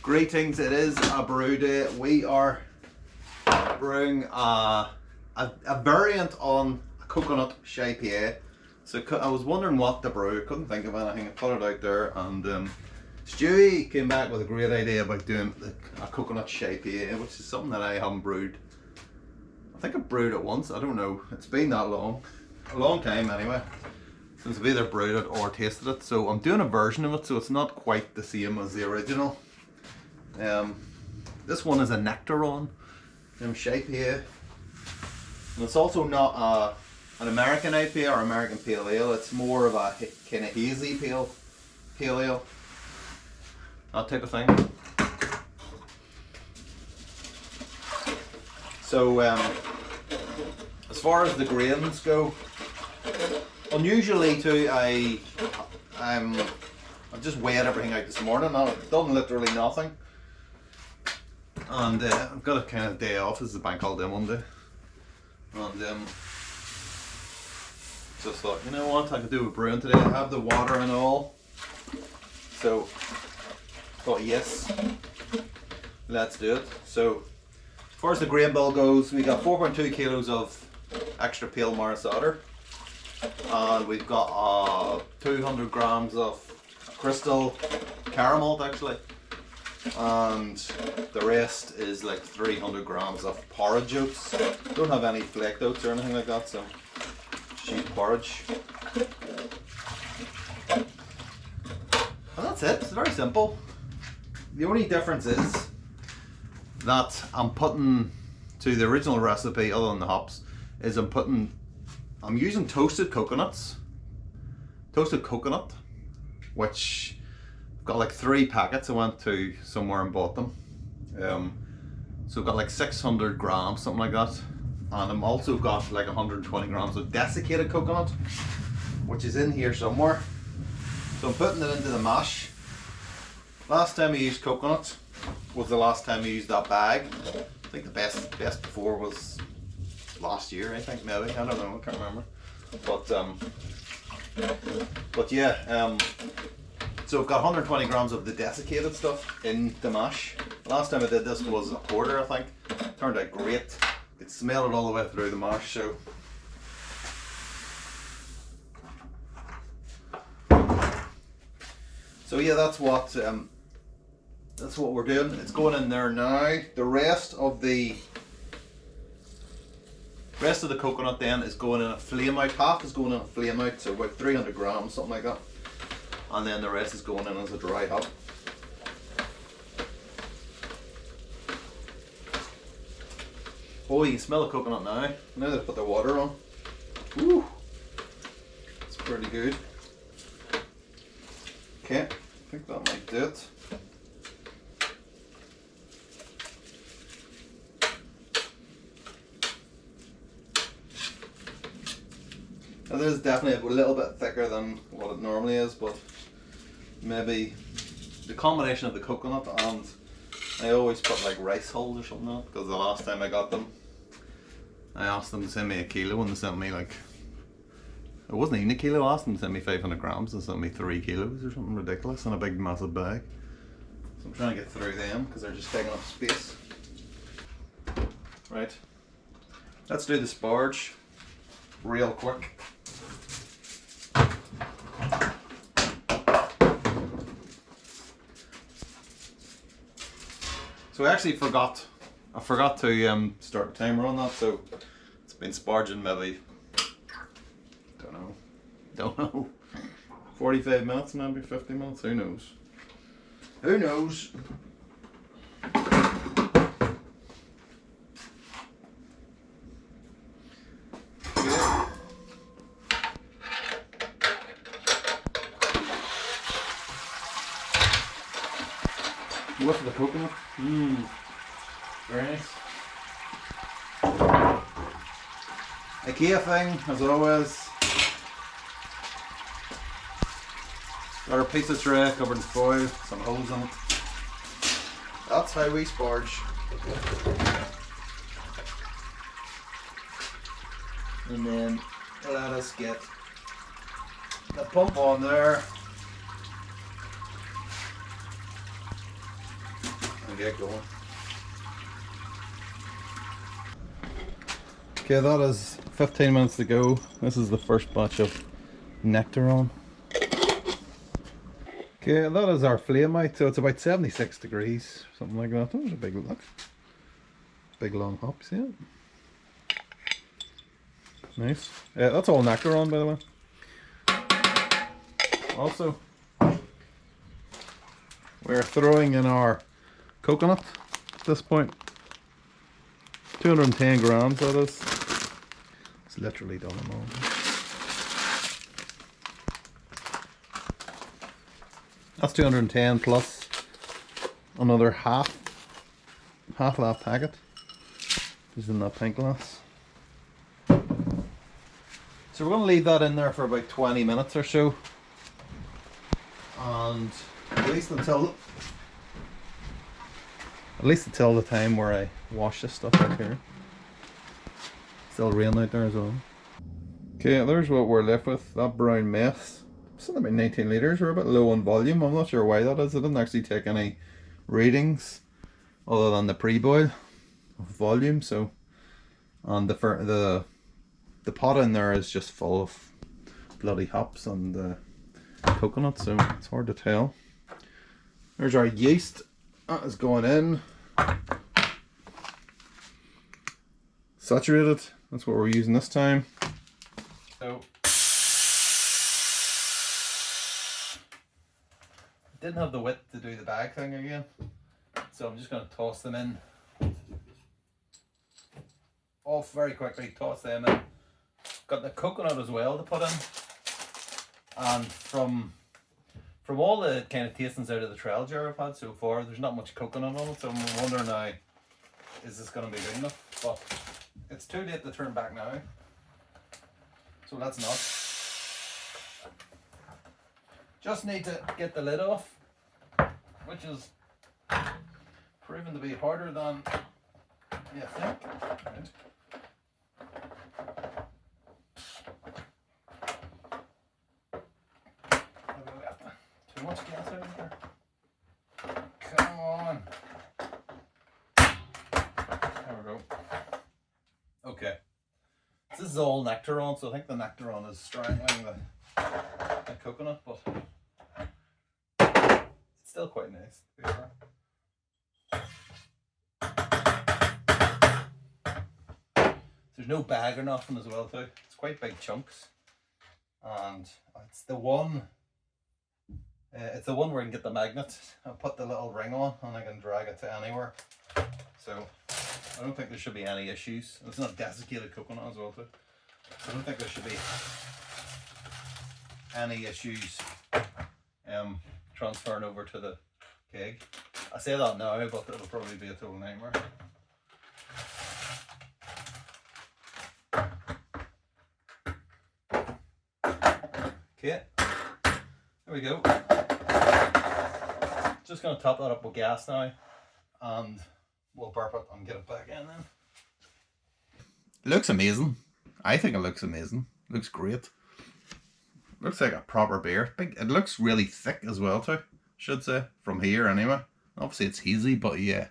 Greetings, it is a brew day. We are brewing a variant on a coconut ShyPA. So I was wondering what to brew, couldn't think of anything, I put it out there, and Stewie came back with a great idea about doing a coconut ShyPA, which is something that I haven't brewed. I think I've brewed it once, I don't know, it's been that long. A long time anyway, since I've either brewed it or tasted it. So I'm doing a version of it, so it's not quite the same as the original. This one is a Nectaron ShyPA, and it's also not an American IPA or American Pale Ale. It's more of a kind of hazy pale ale, that type of thing. So as far as the grains go, unusually too, I've just weighed everything out this morning. I've done literally nothing, and I've got a kind of day off. This is a bank holiday Monday, and just thought, you know what, I could do a brewing today. I have the water and all, so thought, yes, let's do it. So as far as the grain bill goes, we got 4.2 kilos of extra pale Maris Otter, and we've got 200 grams of crystal caramel actually, and the rest is like 300 grams of porridge oats. Don't have any flaked oats or anything like that, so sheet porridge. And that's it, it's very simple. The only difference is that I'm putting, to the original recipe other than the hops, is I'm using toasted coconut, which I've got like 3 packets. I went to somewhere and bought them. So I've got like 600 grams, something like that. And I've also got like 120 grams of desiccated coconut, which is in here somewhere. So I'm putting it into the mash. Last time I used coconut was the last time I used that bag. I think the best before was last year, I think, maybe. I don't know, I can't remember. But yeah, so I've got 120 grams of the desiccated stuff in the mash. Last time I did this was a porter, I think. Turned out great. You could smell it all the way through the mash, so yeah, that's what we're doing. It's going in there now. The rest of the coconut then is going in a flame out. Half is going in a flame out, so about 300 grams, something like that. And then the rest is going in as a dry hop. Oh, you can smell the coconut now. Now they've put the water on. Woo! It's pretty good. Okay, I think that might do it. Now this is definitely a little bit thicker than what it normally is, but maybe the combination of the coconut, and I always put like rice hulls or something on it, because the last time I got them, I asked them to send me a kilo and they sent me like, it wasn't even a kilo, I asked them to send me 500 grams, they sent me 3 kilos or something ridiculous in a big massive bag. So I'm trying to get through them because they're just taking up space. Right, let's do the sparge real quick. So I actually forgot to start the timer on that, so it's been sparging maybe, don't know, 45 minutes, maybe 50 minutes, who knows? Who knows? Whiff of the coconut. Very nice. IKEA thing, as always. Got our pizza tray covered in foil, some holes in it. That's how we sparge. And then let us get the pump on there. and get going. Okay, that is 15 minutes to go. This is the first batch of Nectaron. Okay, that is our flame height, so it's about 76 degrees, something like that. That was a big look. Big long hops, yeah. Nice. That's all Nectaron, by the way. Also, we're throwing in our coconut at this point. 210 grams, that is. It's literally done them all. That's 210 plus another half that packet is in that pint glass. So we're going to leave that in there for about 20 minutes or so, and at least until the time where I wash this stuff out here. Still rain out there as well. Okay, there's what we're left with, that brown mess. It's about 19 litres, we're a bit low on volume. I'm not sure why that is. I didn't actually take any readings other than the pre-boil of volume. So, and the pot in there is just full of bloody hops and coconut, so it's hard to tell. There's our yeast. That is going in. Saturated. That's what we're using this time. So, didn't have the wit to do the bag thing again, so I'm just going to toss them in. Off very quickly, toss them in. Got the coconut as well to put in, and from all the kind of tastings out of the trail jar I've had so far, there's not much coconut on it, so I'm wondering now, is this going to be good enough? But it's too late to turn back now, so that's not. Just need to get the lid off, which is proven to be harder than you think. Right. Too much gas out of there. Come on. There we go. Okay. This is all Nectaron, so I think the Nectaron is strangling the coconut, but it's still quite nice, to be fair. There's no bag or nothing as well too. It's quite big chunks, and it's the one where I can get the magnet. I'll put the little ring on and I can drag it to anywhere. So I don't think there should be any issues. It's not desiccated coconut as well too. So I don't think there should be any issues transferring over to the keg. I say that now, but it'll probably be a total nightmare. Okay, there we go. Just going to top that up with gas now, and we'll burp it and get it back in then. Looks amazing. I think it looks amazing. Looks great. Looks like a proper beer. It looks really thick as well too, should say, from here anyway. Obviously it's hazy, but yeah,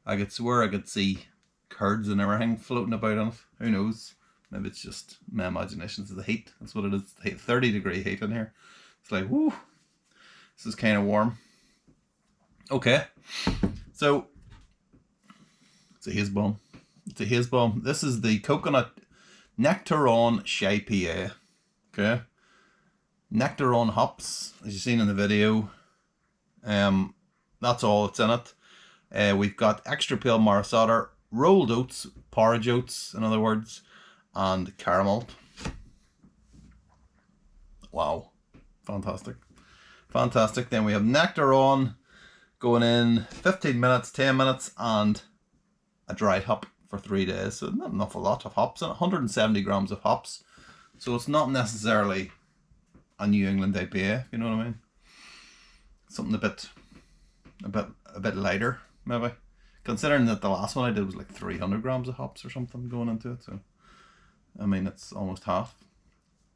I could swear I could see curds and everything floating about on it. Who knows? Maybe it's just my imagination. It's the heat. That's what it is. 30-degree heat in here. It's like, whoo, this is kind of warm. Okay, so it's a haze bomb. It's a haze bomb. This is the coconut Nectaron ShyPA. Okay, Nectaron hops, as you've seen in the video. That's all that's in it. We've got extra pale marisada, rolled oats, porridge oats, in other words, and caramel. Wow, fantastic, fantastic. Then we have Nectaron going in 15 minutes, 10 minutes, and a dried hop for 3 days. So not an awful lot of hops, and 170 grams of hops. So it's not necessarily a New England IPA, if you know what I mean. Something a bit lighter, maybe. Considering that the last one I did was like 300 grams of hops or something going into it. So, I mean, it's almost half.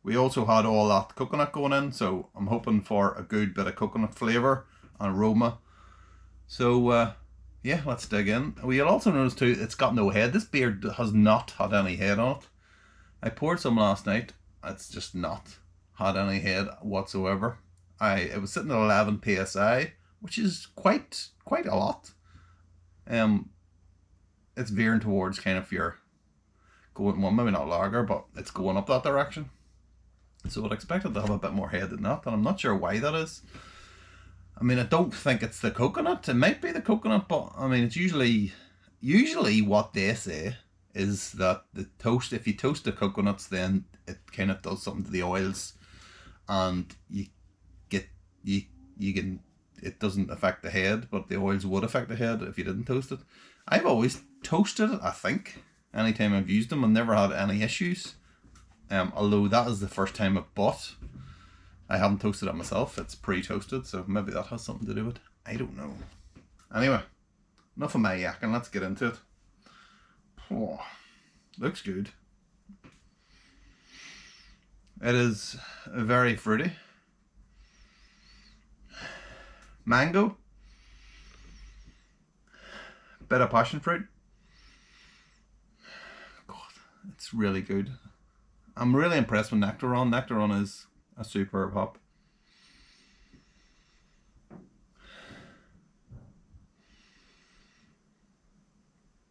We also had all that coconut going in, so I'm hoping for a good bit of coconut flavour and aroma. So yeah, let's dig in. We'll also notice too, it's got no head. This beer has not had any head on it. I poured some last night. It's just not had any head whatsoever. It was sitting at 11 psi, which is quite a lot. It's veering towards kind of your going, well, maybe not lager, but it's going up that direction. So I'd expect it to have a bit more head than that, and I'm not sure why that is. I mean, I don't think it's the coconut. It might be the coconut, but I mean, it's usually what they say is that the toast, if you toast the coconuts, then it kind of does something to the oils, and you can, it doesn't affect the head, but the oils would affect the head if you didn't toast it. I've always toasted it, I think. Anytime I've used them, I've never had any issues. Although that is the first time I've bought. I haven't toasted it myself. It's pre-toasted, so maybe that has something to do with it. I don't know. Anyway, enough of my yakking. Let's get into it. Oh, looks good. It is very fruity. Mango. Bit of passion fruit. God, it's really good. I'm really impressed with Nectaron. Nectaron is a superb hop.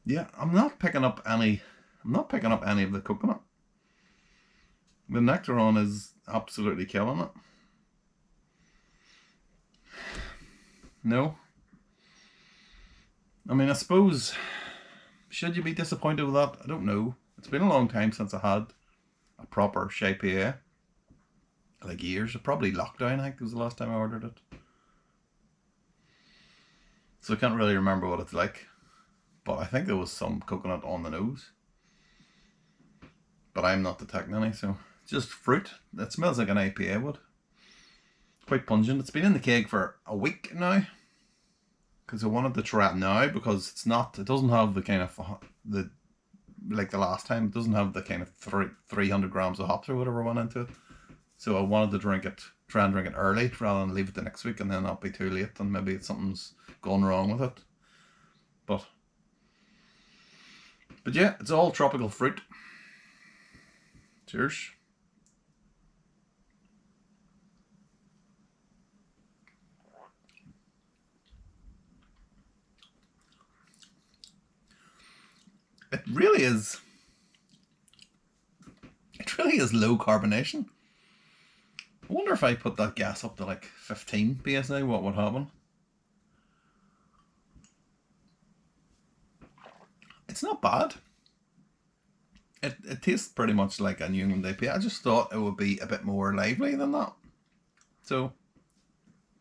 Yeah, I'm not picking up any of the coconut. The Nectaron is absolutely killing it. No. I mean, I suppose, should you be disappointed with that? I don't know. It's been a long time since I had a proper ShyPA. Like years. Probably lockdown, I think, was the last time I ordered it. So I can't really remember what it's like. But I think there was some coconut on the nose. But I'm not detecting any, so just fruit. It smells like an IPA would. Quite pungent. It's been in the keg for a week now. Because I wanted to try it now, because it doesn't have the kind of, like the last time, it doesn't have the kind of 300 grams of hops or whatever went into it. So I wanted to try and drink it early, rather than leave it the next week and then not be too late and maybe something's gone wrong with it. But yeah, it's all tropical fruit. Cheers. It really is low carbonation. I wonder if I put that gas up to like 15 psi, what would happen? It's not bad. It tastes pretty much like a New England IPA. I just thought it would be a bit more lively than that. So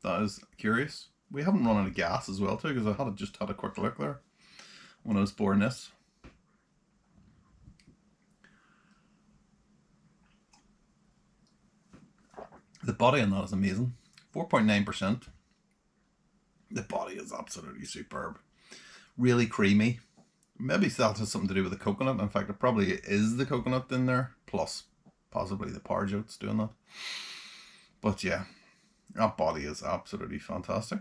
that is curious. We haven't run out of gas as well too, because I just had a quick look there when I was pouring this. The body on that is amazing. 4.9%. The body is absolutely superb. Really creamy. Maybe that has something to do with the coconut. In fact, it probably is the coconut in there, plus possibly the porridge oats doing that. But yeah, that body is absolutely fantastic.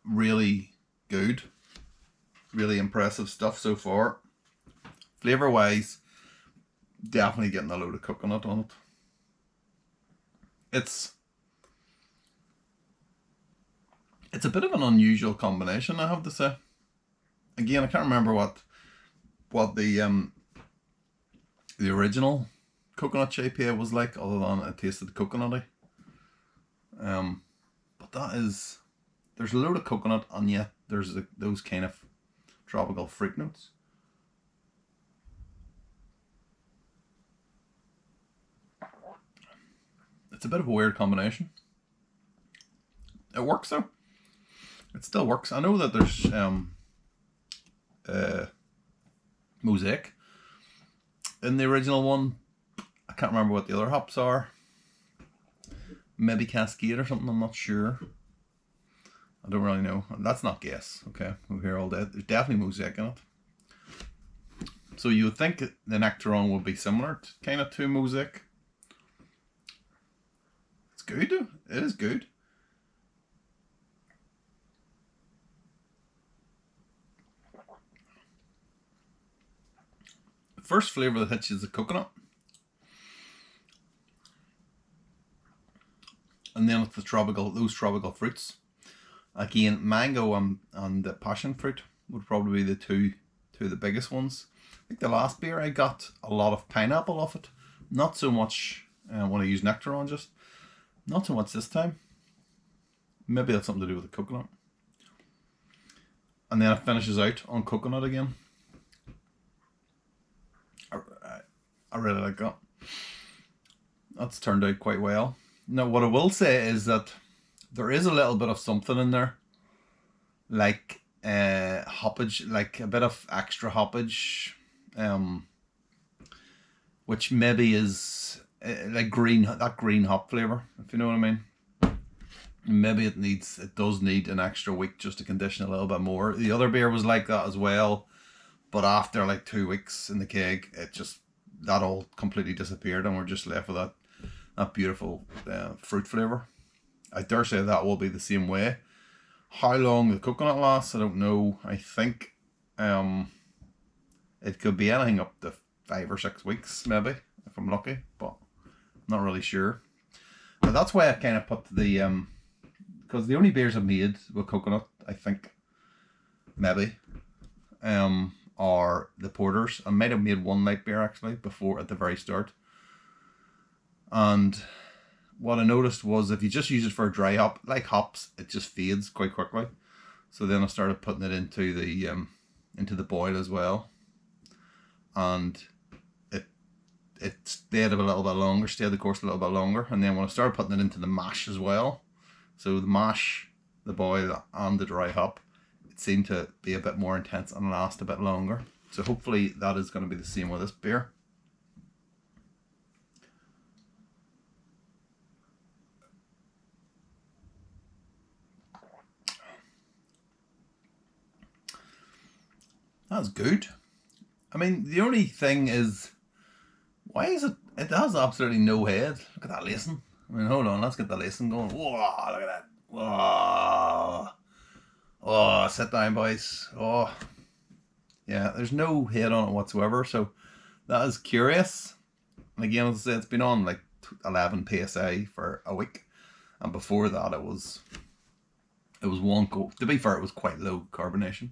Really good. Really impressive stuff so far. Flavour wise, definitely getting a load of coconut on it. It's a bit of an unusual combination, I have to say. Again, I can't remember what the original coconut ShyPA was like, other than it tasted coconutty. But there's a load of coconut, and yet there's those kind of tropical fruit notes. It's a bit of a weird combination. It works though. It still works. I know that there's Mosaic in the original one. I can't remember what the other hops are. Maybe Cascade or something, I'm not sure. I don't really know. That's not guess. Okay, we're here all day. There's definitely Mosaic in it. So you would think the Nectaron would be similar kind of to Mosaic. It's good. It is good. The first flavour that hits you is the coconut. And then it's those tropical fruits. Again, mango and the passion fruit would probably be the two of the biggest ones. I think the last beer I got a lot of pineapple off it. Not so much when I use Nectaron, just not so much this time. Maybe that's something to do with the coconut. And then it finishes out on coconut again. I really like that. That's turned out quite well. Now, what I will say is that there is a little bit of something in there, like hoppage, like a bit of extra hoppage, which maybe is like that green hop flavor, if you know what I mean. Maybe it does need an extra week just to condition a little bit more. The other beer was like that as well, but after like 2 weeks in the keg, that all completely disappeared, and we're just left with that beautiful fruit flavor. I dare say that will be the same way. How long the coconut lasts, I don't know. I think it could be anything up to 5 or 6 weeks, maybe, if I'm lucky, but I'm not really sure. But that's why I kind of put the because the only beers I've made with coconut, I think, maybe, are the porters. I might have made one light beer actually before at the very start. And what I noticed was if you just use it for a dry hop, like hops, it just fades quite quickly. So then I started putting it into the boil as well, and it stayed a little bit longer, stayed the course a little bit longer. And then when I started putting it into the mash as well, so the mash, the boil, and the dry hop, it seemed to be a bit more intense and last a bit longer. So hopefully that is going to be the same with this beer. That's good. I mean, the only thing is, why is it has absolutely no head. Look at that lacing. I mean, hold on, let's get the lacing going. Whoa, look at that. Whoa. Oh, sit down, boys. Oh. Yeah, there's no head on it whatsoever, so that is curious. And again, as I say, it's been on like 11 PSI for a week. And before that, it was 1 go. To be fair, it was quite low carbonation.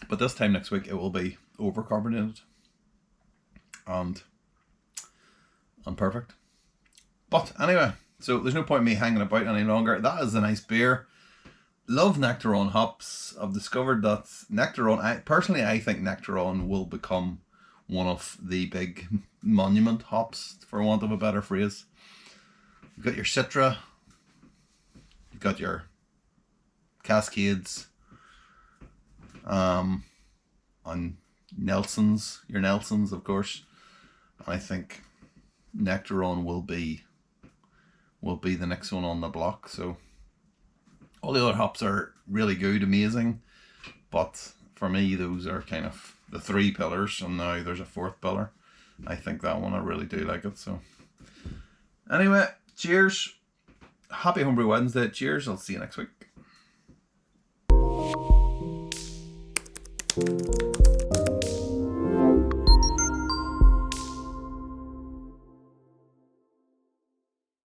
But this time next week, it will be over-carbonated and perfect. But anyway, so there's no point in me hanging about any longer. That is a nice beer. Love Nectaron hops. I've discovered that Nectaron, I think Nectaron will become one of the big monument hops, for want of a better phrase. You've got your Citra, you've got your Cascades, on your Nelsons, of course. And I think Nectaron will be the next one on the block. So all the other hops are really good, amazing, but for me those are kind of the 3 pillars, and now there's a 4th pillar. I think that one, I really do like it. So anyway, cheers, happy Homebrew Wednesday, cheers, I'll see you next week.